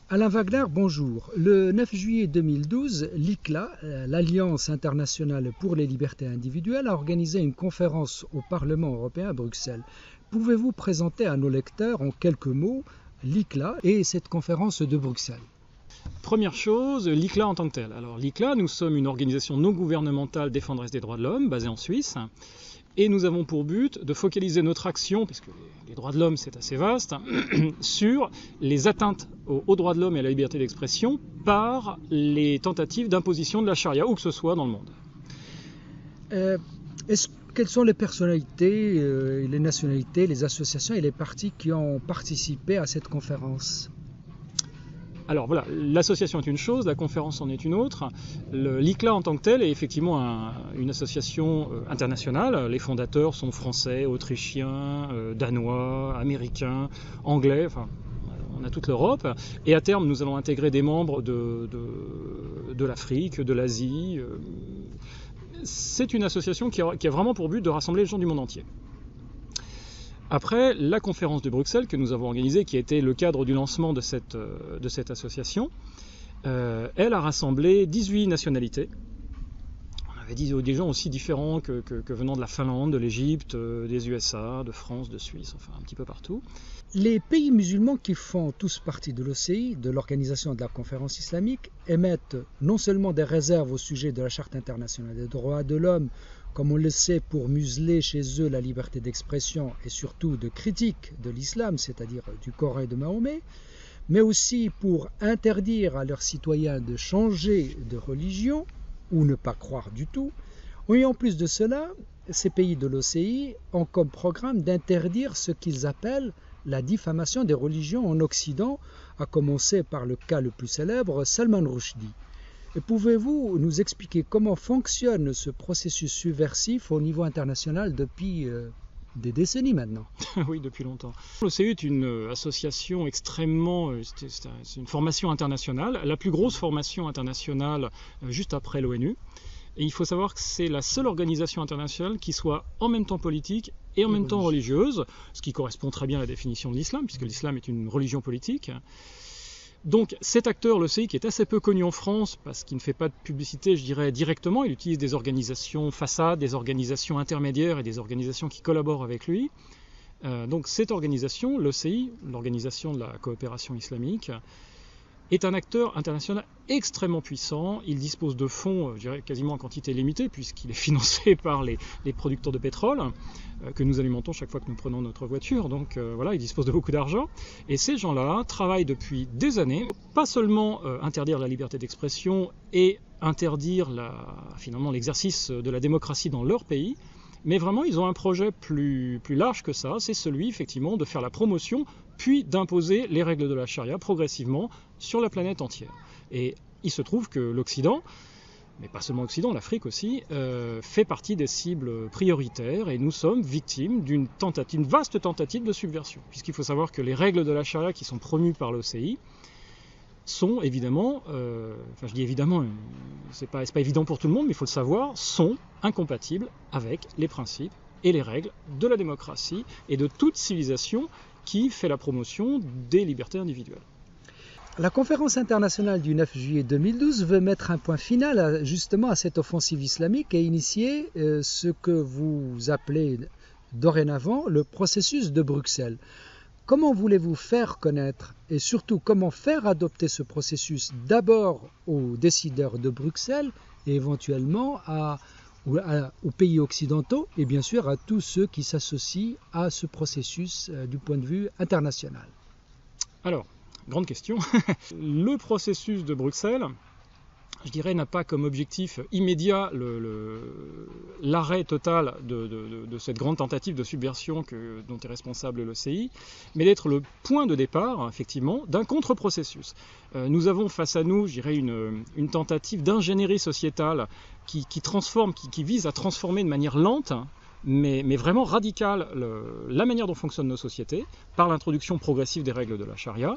Alain Wagner, bonjour. Le 9 juillet 2012, l'ICLA, l'Alliance internationale pour les libertés individuelles, a organisé une conférence au Parlement européen à Bruxelles. Pouvez-vous présenter à nos lecteurs en quelques mots l'ICLA et cette conférence de Bruxelles ? Première chose, l'ICLA en tant que telle. Alors l'ICLA, nous sommes une organisation non gouvernementale défendresse des droits de l'homme, basée en Suisse, et nous avons pour but de focaliser notre action, puisque les droits de l'homme c'est assez vaste, sur les atteintes aux droits de l'homme et à la liberté d'expression par les tentatives d'imposition de la charia, où que ce soit dans le monde. Quelles sont les personnalités, les nationalités, les associations et les partis qui ont participé à cette conférence ? Alors voilà, l'association est une chose, la conférence en est une autre. L'ICLA en tant que tel est effectivement une association internationale. Les fondateurs sont français, autrichiens, danois, américains, anglais, enfin on a toute l'Europe. Et à terme, nous allons intégrer des membres de l'Afrique, de l'Asie. C'est une association qui a vraiment pour but de rassembler les gens du monde entier. Après, la conférence de Bruxelles que nous avons organisée, qui a été le cadre du lancement de cette association, elle a rassemblé 18 nationalités. On avait des gens aussi différents que venant de la Finlande, de l'Égypte, des USA, de France, de Suisse, enfin un petit peu partout. Les pays musulmans qui font tous partie de l'OCI, de l'Organisation de la Conférence islamique, émettent non seulement des réserves au sujet de la Charte internationale des droits de l'homme, comme on le sait, pour museler chez eux la liberté d'expression et surtout de critique de l'islam, c'est-à-dire du Coran et de Mahomet, mais aussi pour interdire à leurs citoyens de changer de religion ou ne pas croire du tout. Et en plus de cela, ces pays de l'OCI ont comme programme d'interdire ce qu'ils appellent la diffamation des religions en Occident, à commencer par le cas le plus célèbre, Salman Rushdie. Et pouvez-vous nous expliquer comment fonctionne ce processus subversif au niveau international depuis des décennies maintenant ? Oui, depuis longtemps. L'OCI est une association extrêmement... c'est une formation internationale, la plus grosse formation internationale juste après l'ONU. Et il faut savoir que c'est la seule organisation internationale qui soit en même temps politique et en même temps religieuse, ce qui correspond très bien à la définition de l'islam, puisque l'islam est une religion politique. Donc cet acteur, l'OCI, qui est assez peu connu en France, parce qu'il ne fait pas de publicité, je dirais, directement, il utilise des organisations façades, des organisations intermédiaires et des organisations qui collaborent avec lui. Donc cette organisation, l'OCI, l'Organisation de la coopération islamique, est un acteur international extrêmement puissant. Il dispose de fonds, je dirais, quasiment en quantité limitée, puisqu'il est financé par les producteurs de pétrole, que nous alimentons chaque fois que nous prenons notre voiture. Donc voilà, il dispose de beaucoup d'argent. Et ces gens-là travaillent depuis des années, pas seulement interdire la liberté d'expression et interdire finalement l'exercice de la démocratie dans leur pays, mais vraiment, ils ont un projet plus large que ça, c'est celui, effectivement, de faire la promotion, puis d'imposer les règles de la charia progressivement sur la planète entière. Et il se trouve que l'Occident, mais pas seulement l'Occident, l'Afrique aussi, fait partie des cibles prioritaires, et nous sommes victimes d'une vaste tentative de subversion. Puisqu'il faut savoir que les règles de la charia qui sont promues par l'OCI sont évidemment, je dis évidemment, c'est pas évident pour tout le monde, mais il faut le savoir, sont incompatibles avec les principes et les règles de la démocratie et de toute civilisation qui fait la promotion des libertés individuelles. La conférence internationale du 9 juillet 2012 veut mettre un point final justement à cette offensive islamique et initier ce que vous appelez dorénavant le processus de Bruxelles. Comment voulez-vous faire connaître et surtout comment faire adopter ce processus d'abord aux décideurs de Bruxelles et éventuellement aux pays occidentaux et bien sûr à tous ceux qui s'associent à ce processus du point de vue international ? Alors, grande question. Le processus de Bruxelles, je dirais, n'a pas comme objectif immédiat l'arrêt total de cette grande tentative de subversion dont est responsable l'OCI, mais d'être le point de départ, effectivement, d'un contre-processus. Nous avons face à nous, je dirais, une tentative d'ingénierie sociétale qui vise à transformer de manière lente, mais vraiment radicale, la manière dont fonctionnent nos sociétés, par l'introduction progressive des règles de la charia.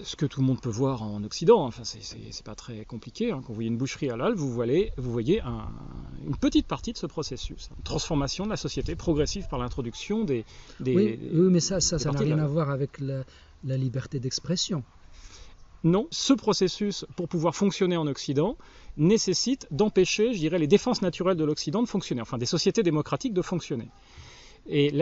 Ce que tout le monde peut voir en Occident, enfin c'est pas très compliqué, hein. Quand vous voyez une boucherie halal, vous voyez une petite partie de ce processus, une transformation de la société progressive par l'introduction des oui, mais ça n'a rien à voir avec la liberté d'expression. Non, ce processus, pour pouvoir fonctionner en Occident, nécessite d'empêcher, je dirais, les défenses naturelles de l'Occident de fonctionner, enfin des sociétés démocratiques de fonctionner. Et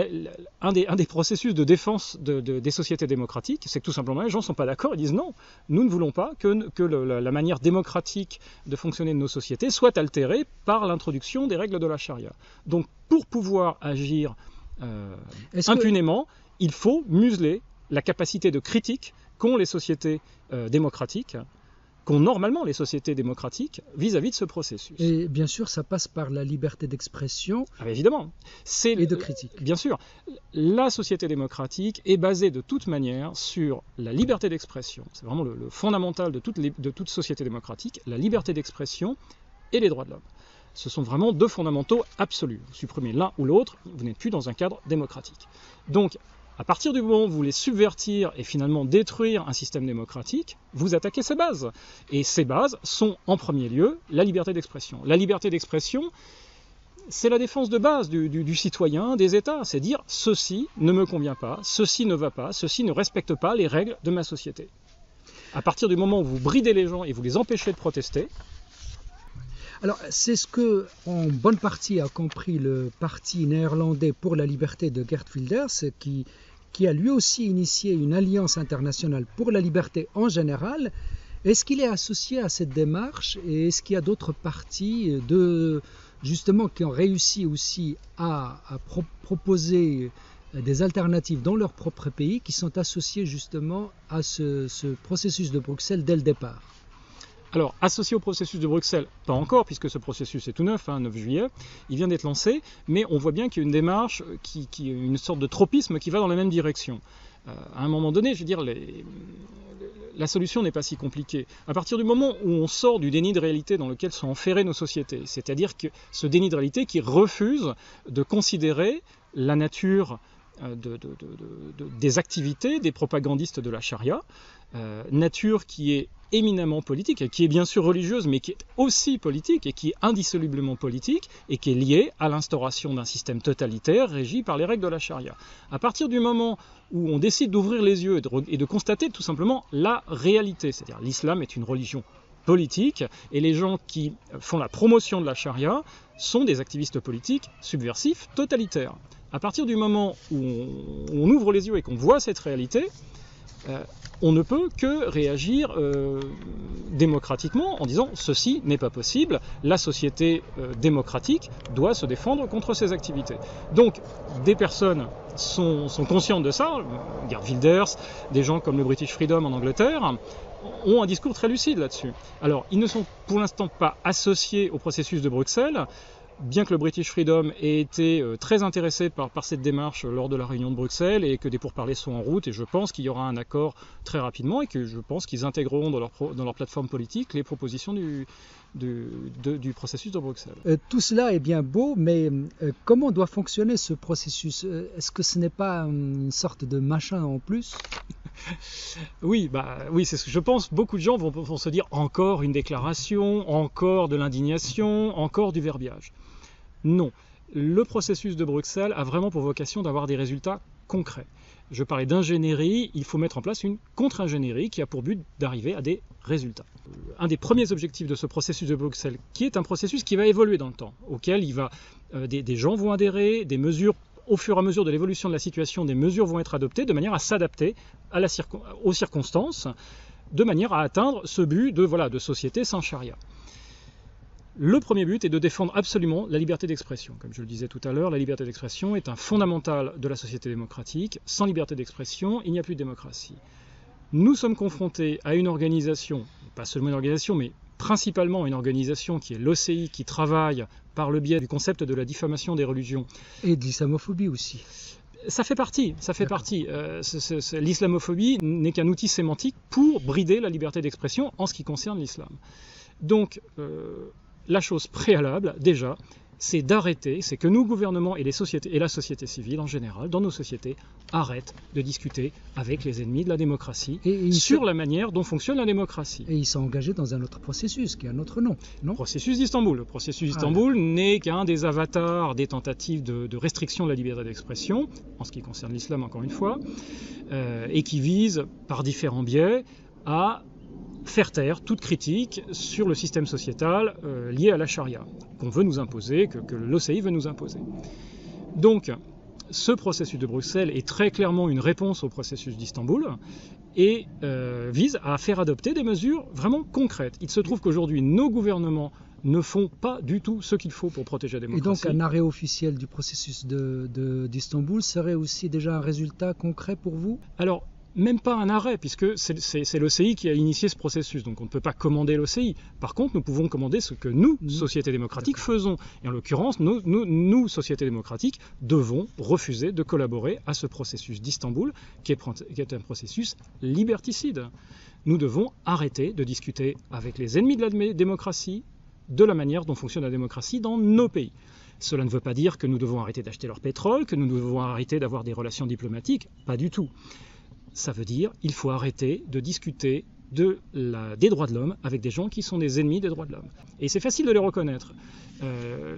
un des processus de défense des sociétés démocratiques, c'est que tout simplement les gens ne sont pas d'accord, ils disent non, nous ne voulons pas que la manière démocratique de fonctionner de nos sociétés soit altérée par l'introduction des règles de la charia. Donc pour pouvoir agir impunément, il faut museler la capacité de critique qu'ont les sociétés démocratiques, qu'ont normalement les sociétés démocratiques vis-à-vis de ce processus. Et bien sûr, ça passe par la liberté d'expression évidemment. Et de critique. Bien sûr. La société démocratique est basée de toute manière sur la liberté d'expression. C'est vraiment le fondamental de toute société démocratique, la liberté d'expression et les droits de l'homme. Ce sont vraiment deux fondamentaux absolus. Vous supprimez l'un ou l'autre, vous n'êtes plus dans un cadre démocratique. Donc, à partir du moment où vous voulez subvertir et finalement détruire un système démocratique, vous attaquez ses bases. Et ces bases sont en premier lieu la liberté d'expression. La liberté d'expression, c'est la défense de base du citoyen, des États. C'est dire ceci ne me convient pas, ceci ne va pas, ceci ne respecte pas les règles de ma société. À partir du moment où vous bridez les gens et vous les empêchez de protester. Alors, c'est ce que, en bonne partie, a compris le parti néerlandais pour la liberté de Geert Wilders, qui a lui aussi initié une alliance internationale pour la liberté en général. Est-ce qu'il est associé à cette démarche et est-ce qu'il y a d'autres partis justement qui ont réussi aussi à proposer des alternatives dans leur propre pays qui sont associés justement à ce processus de Bruxelles dès le départ? Alors, associé au processus de Bruxelles, pas encore, puisque ce processus est tout neuf, 9 juillet, il vient d'être lancé, mais on voit bien qu'il y a une démarche, une sorte de tropisme qui va dans la même direction. À un moment donné, je veux dire, la solution n'est pas si compliquée. À partir du moment où on sort du déni de réalité dans lequel sont enferrées nos sociétés, c'est-à-dire que ce déni de réalité qui refuse de considérer la nature des activités des propagandistes de la charia, nature qui est éminemment politique, et qui est bien sûr religieuse, mais qui est aussi politique, et qui est indissolublement politique, et qui est liée à l'instauration d'un système totalitaire régi par les règles de la charia. À partir du moment où on décide d'ouvrir les yeux et de constater tout simplement la réalité, c'est-à-dire l'islam est une religion politique, et les gens qui font la promotion de la charia sont des activistes politiques subversifs, totalitaires. À partir du moment où on ouvre les yeux et qu'on voit cette réalité, on ne peut que réagir démocratiquement en disant ceci n'est pas possible, la société démocratique doit se défendre contre ces activités. Donc des personnes sont conscientes de ça, Geert Wilders, des gens comme le British Freedom en Angleterre, ont un discours très lucide là-dessus. Alors ils ne sont pour l'instant pas associés au processus de Bruxelles, bien que le British Freedom ait été très intéressé par cette démarche lors de la réunion de Bruxelles et que des pourparlers sont en route, et je pense qu'il y aura un accord très rapidement et que je pense qu'ils intégreront dans leur plateforme politique les propositions du processus de Bruxelles. Tout cela est bien beau, mais comment doit fonctionner ce processus? Est-ce que ce n'est pas une sorte de machin en plus? Oui, c'est ce que je pense. Beaucoup de gens vont se dire encore une déclaration, encore de l'indignation, encore du verbiage. Non, le processus de Bruxelles a vraiment pour vocation d'avoir des résultats concrets. Je parlais d'ingénierie, il faut mettre en place une contre-ingénierie qui a pour but d'arriver à des résultats. Un des premiers objectifs de ce processus de Bruxelles, qui est un processus qui va évoluer dans le temps, auquel des gens vont adhérer, des mesures, au fur et à mesure de l'évolution de la situation, des mesures vont être adoptées de manière à s'adapter aux circonstances, de manière à atteindre ce but de société sans charia. Le premier but est de défendre absolument la liberté d'expression. Comme je le disais tout à l'heure, la liberté d'expression est un fondamental de la société démocratique. Sans liberté d'expression, il n'y a plus de démocratie. Nous sommes confrontés à une organisation, pas seulement une organisation, mais principalement une organisation qui est l'OCI, qui travaille par le biais du concept de la diffamation des religions. Et de l'islamophobie aussi. Ça fait partie. L'islamophobie n'est qu'un outil sémantique pour brider la liberté d'expression en ce qui concerne l'islam. Donc, la chose préalable, déjà, c'est d'arrêter, c'est que nous, gouvernements et la société civile en général, dans nos sociétés, arrêtent de discuter avec les ennemis de la démocratie sur la manière dont fonctionne la démocratie. Et ils sont engagés dans un autre processus, qui a un autre nom, non ? Le processus d'Istanbul. Le processus d'Istanbul n'est qu'un des avatars des tentatives de restriction de la liberté d'expression, en ce qui concerne l'islam encore une fois, et qui vise, par différents biais, à faire taire toute critique sur le système sociétal lié à la charia, qu'on veut nous imposer, que l'OCI veut nous imposer. Donc, ce processus de Bruxelles est très clairement une réponse au processus d'Istanbul et vise à faire adopter des mesures vraiment concrètes. Il se trouve qu'aujourd'hui, nos gouvernements ne font pas du tout ce qu'il faut pour protéger la démocratie. Et donc un arrêt officiel du processus d'Istanbul serait aussi déjà un résultat concret pour vous ? Alors, même pas un arrêt, puisque c'est l'OCI qui a initié ce processus, donc on ne peut pas commander l'OCI. Par contre, nous pouvons commander ce que nous, sociétés démocratiques, faisons. Et en l'occurrence, nous, sociétés démocratiques, devons refuser de collaborer à ce processus d'Istanbul, qui est un processus liberticide. Nous devons arrêter de discuter avec les ennemis de la démocratie, de la manière dont fonctionne la démocratie dans nos pays. Cela ne veut pas dire que nous devons arrêter d'acheter leur pétrole, que nous devons arrêter d'avoir des relations diplomatiques, pas du tout. Ça veut dire qu'il faut arrêter de discuter des droits de l'homme avec des gens qui sont des ennemis des droits de l'homme. Et c'est facile de les reconnaître.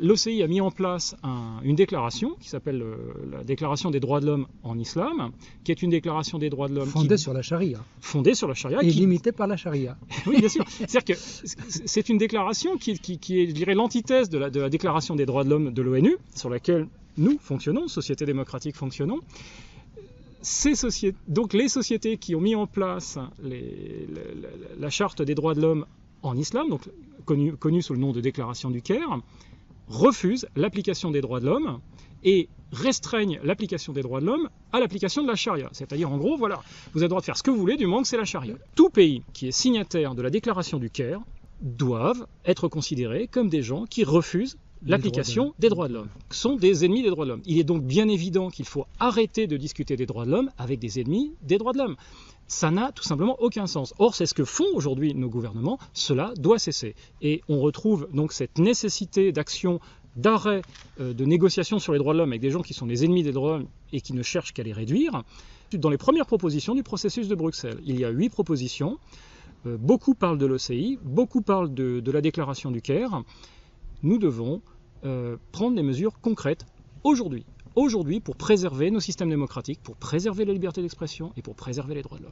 L'OCI a mis en place une déclaration qui s'appelle la Déclaration des droits de l'homme en islam, qui est une déclaration des droits de l'homme fondée sur la charia. Fondée sur la charia. Et limitée par la charia. Oui, bien sûr. C'est-à-dire que c'est une déclaration qui est, je dirais, l'antithèse de la Déclaration des droits de l'homme de l'ONU, sur laquelle nous fonctionnons, sociétés démocratiques fonctionnons. Donc les sociétés qui ont mis en place la charte des droits de l'homme en islam, donc connue sous le nom de déclaration du Caire, refusent l'application des droits de l'homme et restreignent l'application des droits de l'homme à l'application de la charia. C'est-à-dire, en gros, voilà, vous avez le droit de faire ce que vous voulez du moment que c'est la charia. Tout pays qui est signataire de la déclaration du Caire doivent être considérés comme des gens qui refusent l'application des droits de l'homme, sont des ennemis des droits de l'homme. Il est donc bien évident qu'il faut arrêter de discuter des droits de l'homme avec des ennemis des droits de l'homme. Ça n'a tout simplement aucun sens. Or, c'est ce que font aujourd'hui nos gouvernements, cela doit cesser. Et on retrouve donc cette nécessité d'action, d'arrêt, de négociation sur les droits de l'homme avec des gens qui sont des ennemis des droits de l'homme et qui ne cherchent qu'à les réduire. Dans les premières propositions du processus de Bruxelles, il y a 8 propositions. Beaucoup parlent de l'OCI, beaucoup parlent de la déclaration du Caire. Nous devons prendre des mesures concrètes aujourd'hui pour préserver nos systèmes démocratiques, pour préserver la liberté d'expression et pour préserver les droits de l'homme.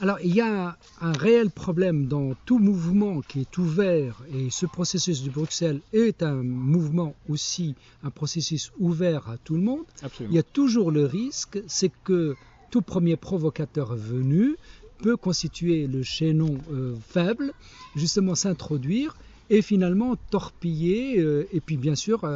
Alors il y a un réel problème dans tout mouvement qui est ouvert, et ce processus de Bruxelles est un mouvement aussi, un processus ouvert à tout le monde. Absolument. Il y a toujours le risque, c'est que tout premier provocateur venu peut constituer le chaînon faible, justement s'introduire et finalement torpiller et puis bien sûr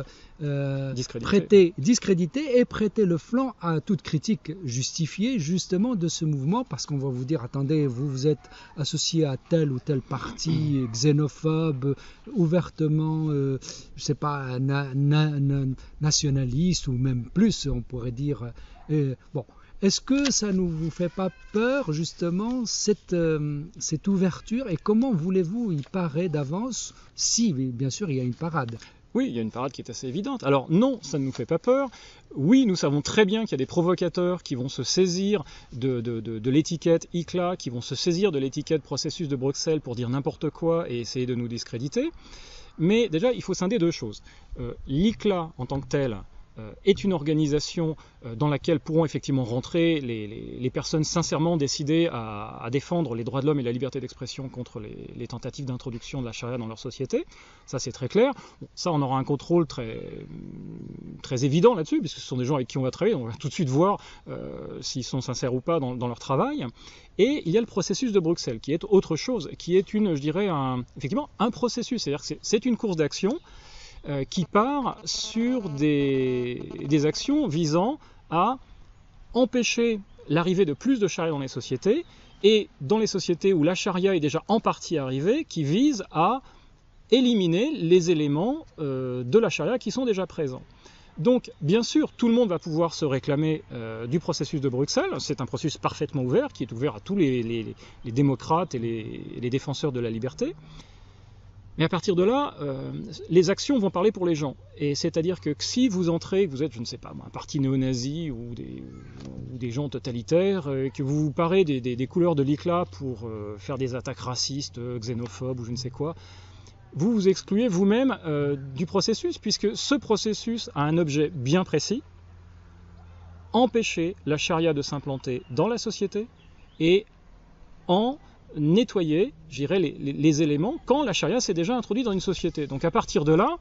discréditer et prêter le flanc à toute critique justifiée justement de ce mouvement, parce qu'on va vous dire attendez, vous êtes associé à tel ou tel parti xénophobe, ouvertement je sais pas nationaliste ou même plus on pourrait dire bon. Est-ce que ça ne vous fait pas peur, justement, cette ouverture, et comment voulez-vous y parer d'avance, si, bien sûr, il y a une parade ? Oui, il y a une parade qui est assez évidente. Alors non, ça ne nous fait pas peur. Oui, nous savons très bien qu'il y a des provocateurs qui vont se saisir de l'étiquette ICLA, qui vont se saisir de l'étiquette processus de Bruxelles pour dire n'importe quoi et essayer de nous discréditer. Mais déjà, il faut scinder 2 choses. L'ICLA, en tant que tel, est une organisation dans laquelle pourront effectivement rentrer les personnes sincèrement décidées à défendre les droits de l'homme et la liberté d'expression contre les tentatives d'introduction de la charia dans leur société. Ça, c'est très clair. Bon, ça, on aura un contrôle très évident là-dessus, puisque ce sont des gens avec qui on va travailler. On va tout de suite voir s'ils sont sincères ou pas dans leur travail. Et il y a le processus de Bruxelles, qui est autre chose, qui est effectivement un processus. C'est-à-dire que c'est une course d'action qui part sur des actions visant à empêcher l'arrivée de plus de charia dans les sociétés, et dans les sociétés où la charia est déjà en partie arrivée, qui vise à éliminer les éléments de la charia qui sont déjà présents. Donc, bien sûr, tout le monde va pouvoir se réclamer du processus de Bruxelles. C'est un processus parfaitement ouvert, qui est ouvert à tous les démocrates et les défenseurs de la liberté. Mais à partir de là, les actions vont parler pour les gens. Et c'est-à-dire que si vous entrez, que vous êtes, je ne sais pas, un parti néo-nazi ou des gens totalitaires, que vous vous parez des couleurs de l'ICLA pour faire des attaques racistes, xénophobes ou je ne sais quoi, vous vous excluez vous-même du processus, puisque ce processus a un objet bien précis: empêcher la charia de s'implanter dans la société et en nettoyer, je dirais, les éléments quand la charia s'est déjà introduite dans une société. Donc à partir de là,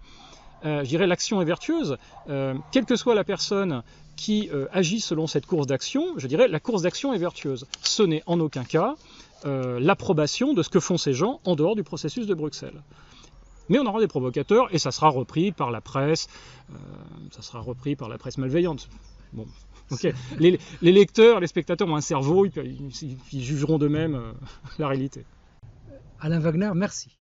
je dirais, l'action est vertueuse. Quelle que soit la personne qui agit selon cette course d'action, je dirais, la course d'action est vertueuse. Ce n'est en aucun cas l'approbation de ce que font ces gens en dehors du processus de Bruxelles. Mais on aura des provocateurs et ça sera repris par la presse, malveillante. Bon, okay. Les lecteurs, les spectateurs ont un cerveau, ils jugeront d'eux-mêmes la réalité. Alain Wagner, merci.